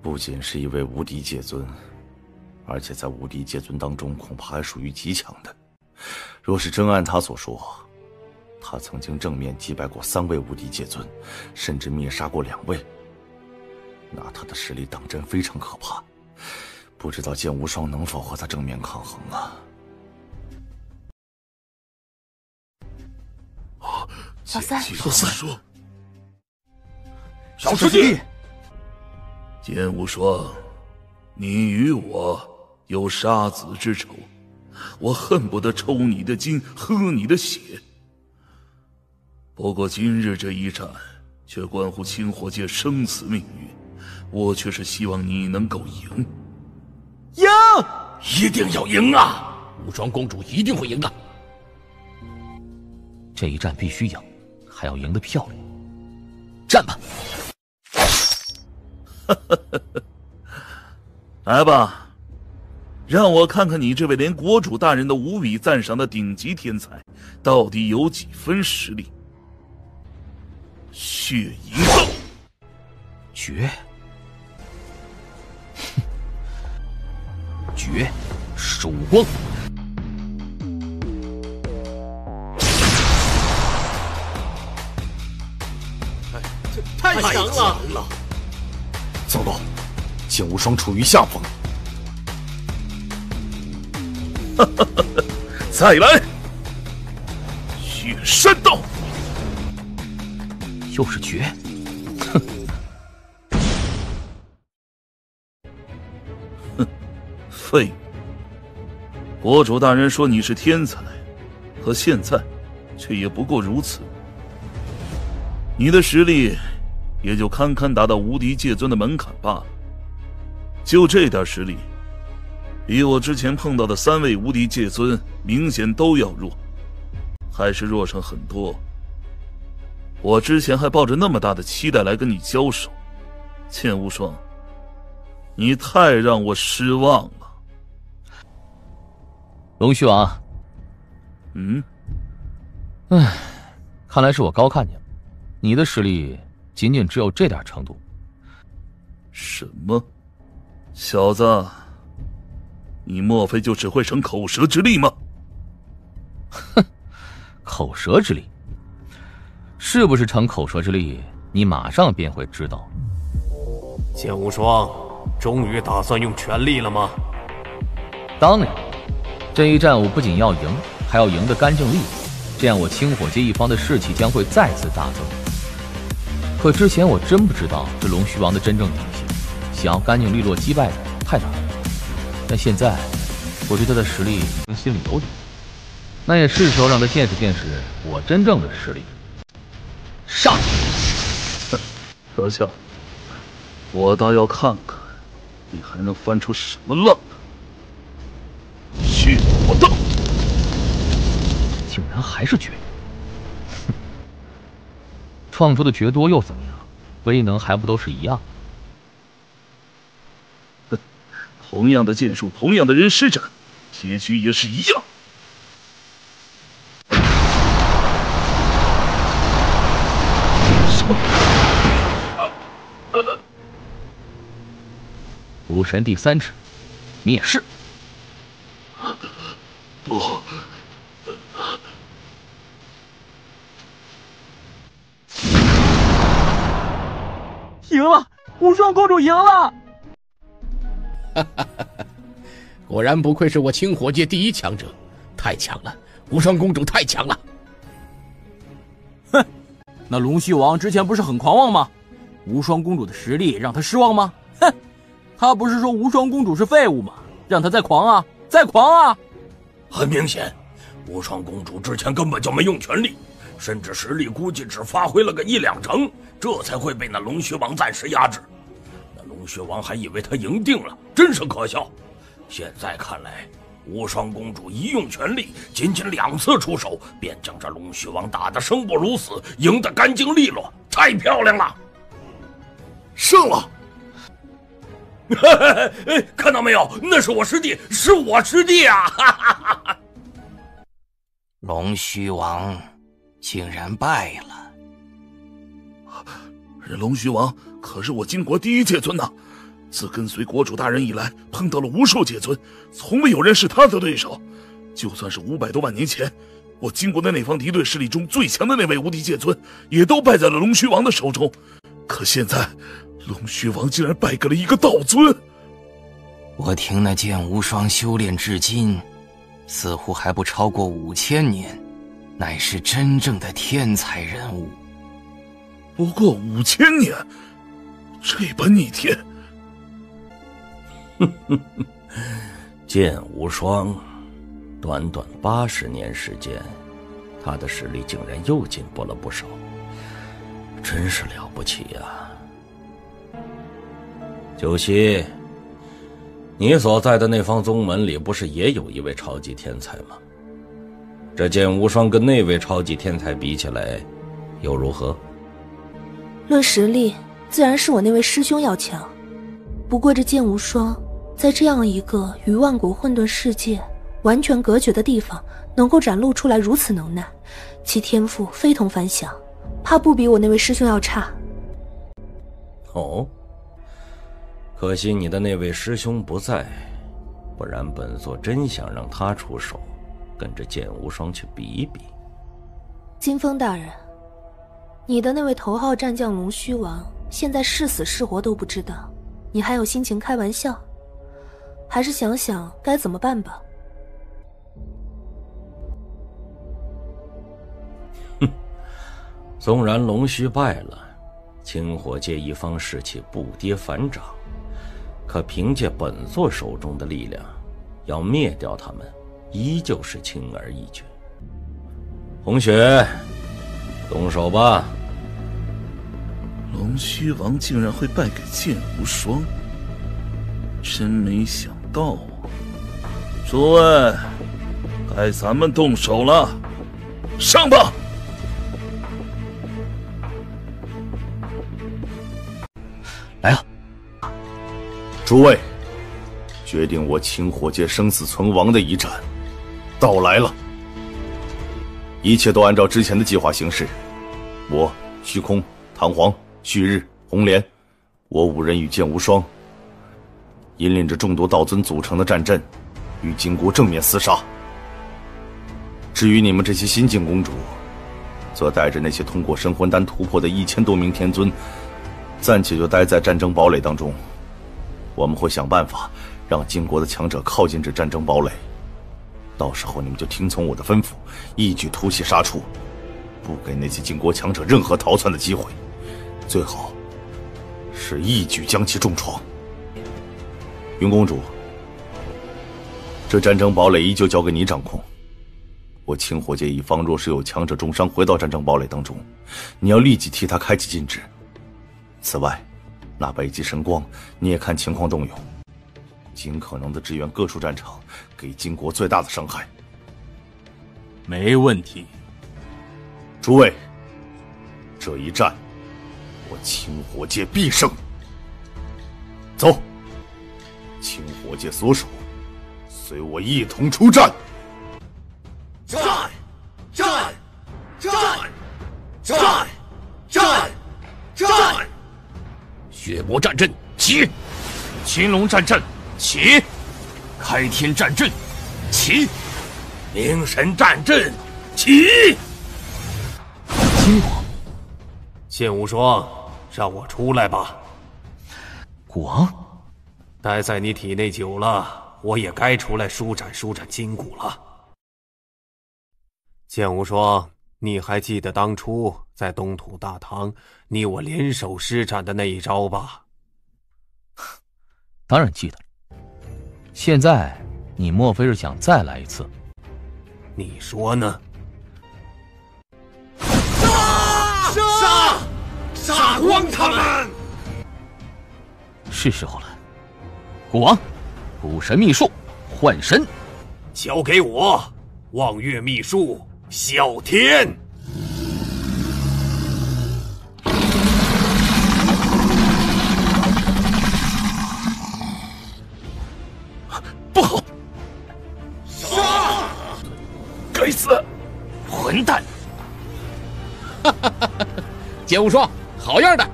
不仅是一位无敌界尊，而且在无敌界尊当中恐怕还属于极强的。若是真按他所说，他曾经正面击败过3位无敌界尊，甚至灭杀过2位，那他的实力当真非常可怕。不知道剑无双能否和他正面抗衡啊？小三，小师弟，剑无双，你与我有杀子之仇，我恨不得抽你的筋，喝你的血。不过今日这一战，却关乎清火界生死命运，我却是希望你能够赢。赢！一定要赢啊！无双公主一定会赢的。这一战必须赢，还要赢得漂亮。战吧！来吧，让我看看你这位连国主大人都无比赞赏的顶级天才，到底有几分实力。血银刀绝，绝，曙光。太强了！糟糕，剑无双处于下风。再来，血山刀，又是绝，哼，废物！国主大人说你是天才，可现在却也不过如此。你的实力也就堪堪达到无敌界尊的门槛罢了。就这点实力，比我之前碰到的3位无敌界尊明显都要弱，还是弱上很多。我之前还抱着那么大的期待来跟你交手，剑无双，你太让我失望了。龙须王，唉，看来是我高看你了，你的实力仅仅只有这点程度。什么？小子，你莫非就只会逞口舌之力吗？哼，口舌之力，是不是逞口舌之力，你马上便会知道。剑无双，终于打算用全力了吗？当然，这一战我不仅要赢，还要赢得干净利落，这样我清火界一方的士气将会再次大增。可之前我真不知道这龙须王的真正底细，想要干净利落击败他太难了。但现在，我对他的实力心里有底，那也是时候让他见识见识我真正的实力。上！阁下，我倒要看看你还能翻出什么浪来。血火刀，竟然还是绝！哼，创出的绝多又怎么样？威能还不都是一样？同样的剑术，同样的人施展，结局也是一样。武神第3旨，灭世。不，赢了！无双公主赢了！哈哈哈！果然不愧是我清火界第1强者，太强了！无双公主太强了！哼，那龙须王之前不是很狂妄吗？无双公主的实力让他失望吗？哼，他不是说无双公主是废物吗？让他再狂啊，再狂啊！很明显，无双公主之前根本就没用全力，甚至实力估计只发挥了个1、2成，这才会被那龙须王暂时压制。那龙须王还以为他赢定了，真是可笑。现在看来，无双公主一用全力，仅仅2次出手，便将这龙须王打得生不如死，赢得干净利落，太漂亮了！胜了！看到没有？那是我师弟，是我师弟啊！龙须王竟然败了。龙须王可是我金国第1界尊呐！自跟随国主大人以来，碰到了无数界尊，从未有人是他的对手。就算是500多万年前，我金国的那方敌对势力中最强的那位无敌界尊，也都败在了龙须王的手中。可现在，龙须王竟然败给了一个道尊。我听那剑无双修炼至今，似乎还不超过5000年，乃是真正的天才人物。不过5000年，这般逆天。剑无双，短短80年时间，他的实力竟然又进步了不少，真是了不起呀！九溪，你所在的那方宗门里不是也有一位超级天才吗？这剑无双跟那位超级天才比起来，又如何？论实力，自然是我那位师兄要强。不过这剑无双，在这样一个与万古混沌世界完全隔绝的地方，能够展露出来如此能耐，其天赋非同凡响，怕不比我那位师兄要差。哦，可惜你的那位师兄不在，不然本座真想让他出手，跟着剑无双去比一比。金风大人，你的那位头号战将龙须王，现在是死是活都不知道，你还有心情开玩笑？还是想想该怎么办吧。哼，纵然龙须败了，清火界一方士气不跌反涨，可凭借本座手中的力量，要灭掉他们，依旧是轻而易举。红雪，动手吧。龙须王竟然会败给剑无双，真没想到啊！诸位，该咱们动手了，上吧！来啊！诸位，决定我清火界生死存亡的一战到来了。一切都按照之前的计划行事。我虚空、唐皇、旭日、红莲，我5人与剑无双，引领着众多道尊组成的战阵，与金国正面厮杀。至于你们这些新晋公主，则带着那些通过神魂丹突破的1000多名天尊，暂且就待在战争堡垒当中。我们会想办法让金国的强者靠近这战争堡垒，到时候你们就听从我的吩咐，一举突袭杀出，不给那些金国强者任何逃窜的机会，最好是一举将其重创。云公主，这战争堡垒依旧交给你掌控。我清火界一方若是有强者重伤回到战争堡垒当中，你要立即替他开启禁制。此外，那北极神光你也看情况动用，尽可能的支援各处战场，给金国最大的伤害。没问题。诸位，这一战我清火界必胜。走，清火界所属，随我一同出战。战！战！战！战！战！战！血魔战阵起，青龙战阵起，开天战阵起，灵神战阵起。金火，剑无双，让我出来吧。古王，待在你体内久了，我也该出来舒展舒展筋骨了。剑无双，你还记得当初在东土大唐你我联手施展的那一招吧？当然记得。现在你莫非是想再来一次？你说呢？杀光他们！是时候了。古王，古神秘术换神，交给我，望月秘术啸天。不好！杀！该死！混蛋！剑无双，好样的！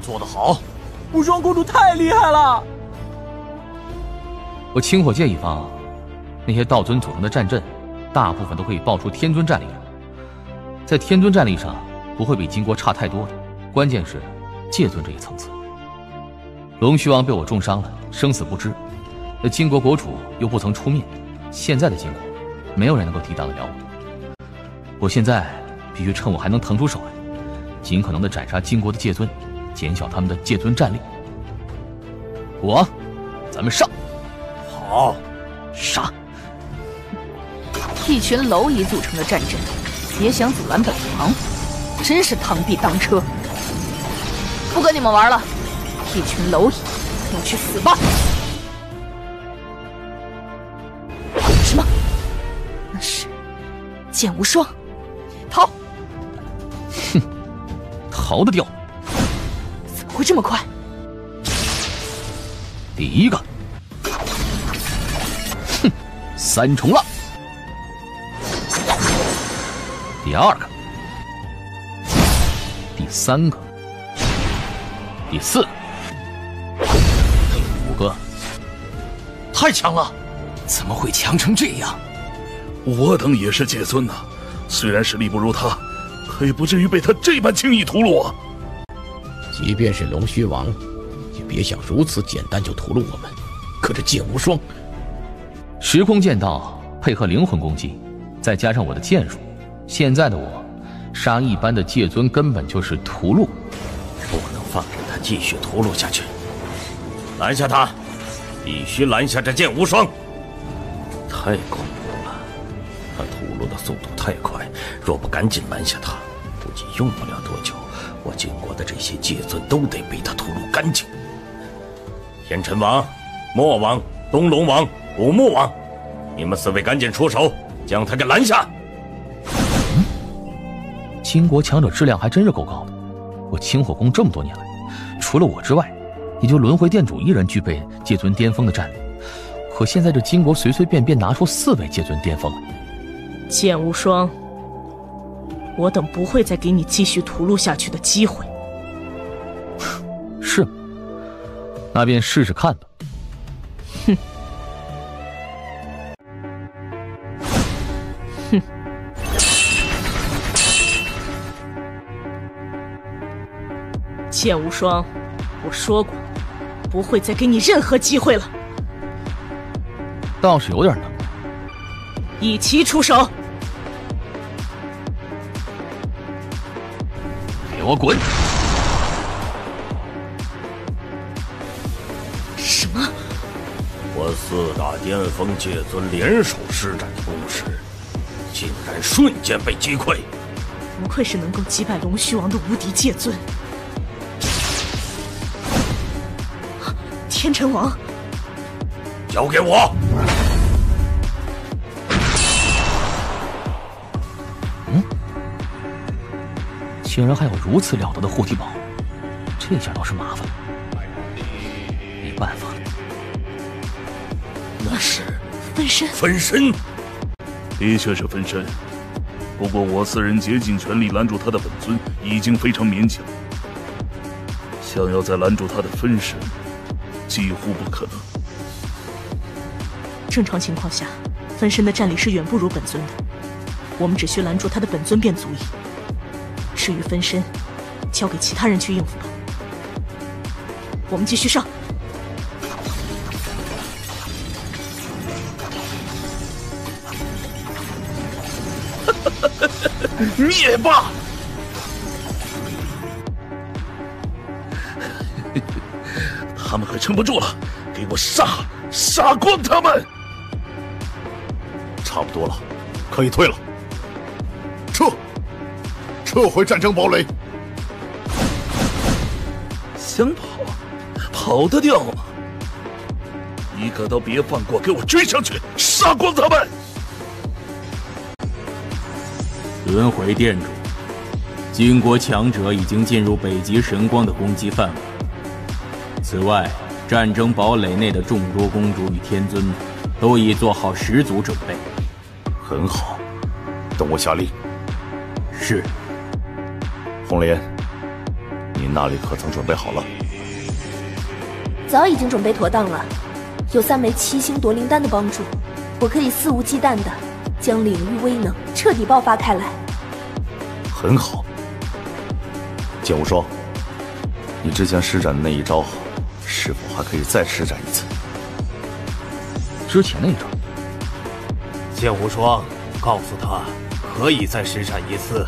做得好！无双公主太厉害了！我清火界一方，那些道尊组成的战阵，大部分都可以爆出天尊战力来。在天尊战力上，不会比金国差太多的。关键是界尊这一层次。龙须王被我重伤了，生死不知。那金国国主又不曾出面，现在的金国，没有人能够抵挡得了我。我现在必须趁我还能腾出手来，尽可能的斩杀金国的界尊，减小他们的界尊战力。古王，咱们上！好，杀！一群蝼蚁组成的战阵，也想阻拦本王，真是螳臂当车！不跟你们玩了，一群蝼蚁，给我去死吧！什么？那是剑无双！逃！哼，逃得掉？怎么会这么快？第一个，哼，三重浪。第二个，第三个，第四个，第五个，太强了！怎么会强成这样？我等也是界尊呐，虽然实力不如他，可也不至于被他这般轻易屠戮啊！即便是龙须王，也别想如此简单就屠戮我们。可这剑无双，时空剑道配合灵魂攻击，再加上我的剑术，现在的我，杀一般的界尊根本就是屠戮，不能放任他继续屠戮下去。拦下他，必须拦下这剑无双！太恐怖了，他屠戮的速度太快，若不赶紧拦下他，估计用不了多久，我晋国的这些界尊都得被他屠戮干净。天辰王、墨王、东龙王、古木王，你们4位赶紧出手，将他给拦下！金国强者质量还真是够高的。我清火宫这么多年来，除了我之外，也就轮回殿主一人具备界尊巅峰的战力。可现在这金国随随便便拿出4位界尊巅峰来。剑无双，我等不会再给你继续屠戮下去的机会。是吗？那便试试看吧。哼。哼。剑无双，我说过，不会再给你任何机会了。倒是有点能耐。一起出手！给我滚！什么？我4大巅峰界尊联手施展的攻势，竟然瞬间被击溃！不愧是能够击败龙须王的无敌界尊。天辰王，交给我！竟然还有如此了得的护体宝，这下倒是麻烦了。没办法了。那是分身。分身，的确是分身。不过我4人竭尽全力拦住他的本尊，已经非常勉强。想要再拦住他的分身，几乎不可能。正常情况下，分身的战力是远不如本尊的，我们只需拦住他的本尊便足矣。至于分身，交给其他人去应付吧。我们继续上。灭吧！他们快撑不住了，给我杀光他们！差不多了，可以退了。撤回战争堡垒。想跑得掉吗？一个都别放过，给我追上去，杀光他们！轮回殿主，金国强者已经进入北极神光的攻击范围。此外，战争堡垒内的众多公主与天尊都已做好十足准备。很好，等我下令。是。红莲，你那里可曾准备好了？早已经准备妥当了，有3枚7星夺灵丹的帮助，我可以肆无忌惮地将领域威能彻底爆发开来。很好，剑无双，你之前施展的那一招，是否还可以再施展一次？之前那一招？剑无双，告诉他可以再施展一次。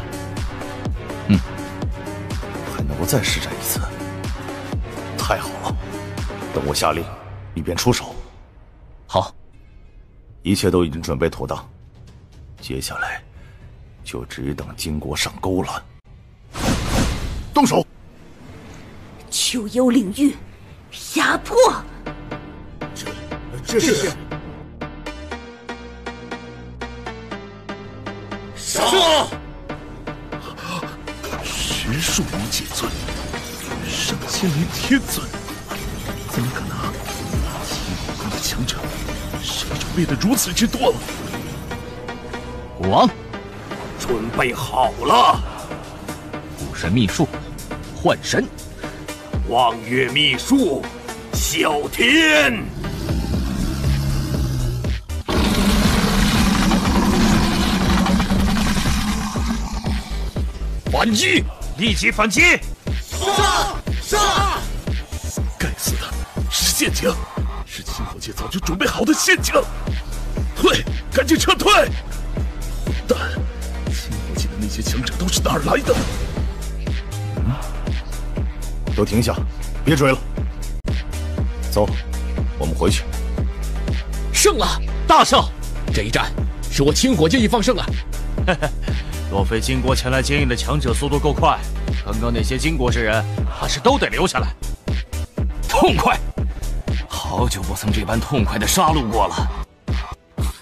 还能够再施展一次，太好了！等我下令，你便出手。好，一切都已经准备妥当，接下来就只等金国上钩了。动手！九幽领域，压迫！这是杀！学术无界尊，上千名天尊，怎么可能？天武宫的强者，谁准备的如此之多了？武王，准备好了。武神秘术，幻神，望月秘术，啸天。反击！立即反击！杀！该死的，是陷阱，是清火界早就准备好的陷阱！退，赶紧撤退！但清火界的那些强者都是哪儿来的？都停下，别追了。走，我们回去。胜了，大胜！这一战是我清火界一方胜啊！若非金国前来接应的强者速度够快，刚刚那些金国之人怕是都得留下来。痛快！好久不曾这般痛快的杀戮过了。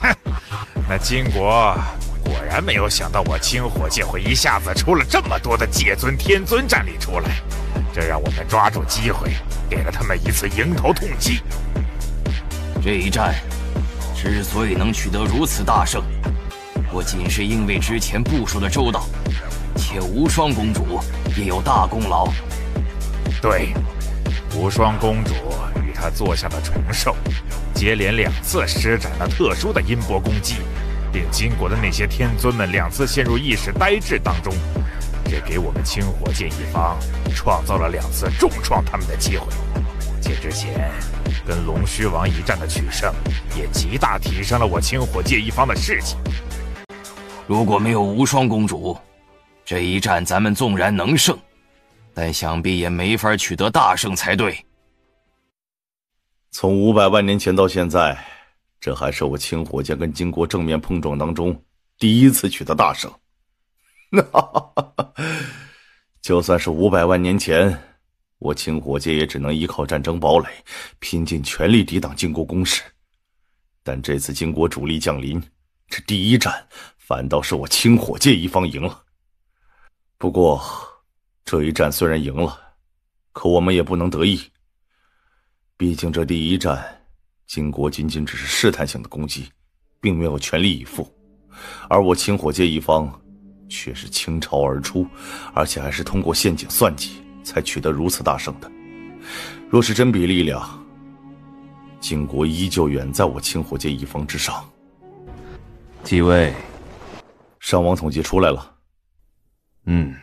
哼，那金国果然没有想到我清火界会一下子出了这么多的界尊、天尊战力出来，这让我们抓住机会，给了他们一次迎头痛击。这一战之所以能取得如此大胜，不仅是因为之前部署的周到，且无双公主也有大功劳。对，无双公主与她做下了重寿，接连2次施展了特殊的音波攻击，令金国的那些天尊们2次陷入意识呆滞当中，这给我们清火界一方创造了2次重创他们的机会。且之前跟龙须王一战的取胜，也极大提升了我清火界一方的士气。如果没有无双公主，这一战咱们纵然能胜，但想必也没法取得大胜才对。从500万年前到现在，这还是我清火界跟金国正面碰撞当中第一次取得大胜。就算是500万年前，我清火界也只能依靠战争堡垒，拼尽全力抵挡金国攻势。但这次金国主力降临，这第一战反倒是我清火界一方赢了。不过这一战虽然赢了，可我们也不能得意，毕竟这第一战金国仅仅只是试探性的攻击，并没有全力以赴，而我清火界一方却是倾巢而出，而且还是通过陷阱算计才取得如此大胜的。若是真比力量，晋国依旧远在我清火界一方之上。几位，上王统计出来了。嗯。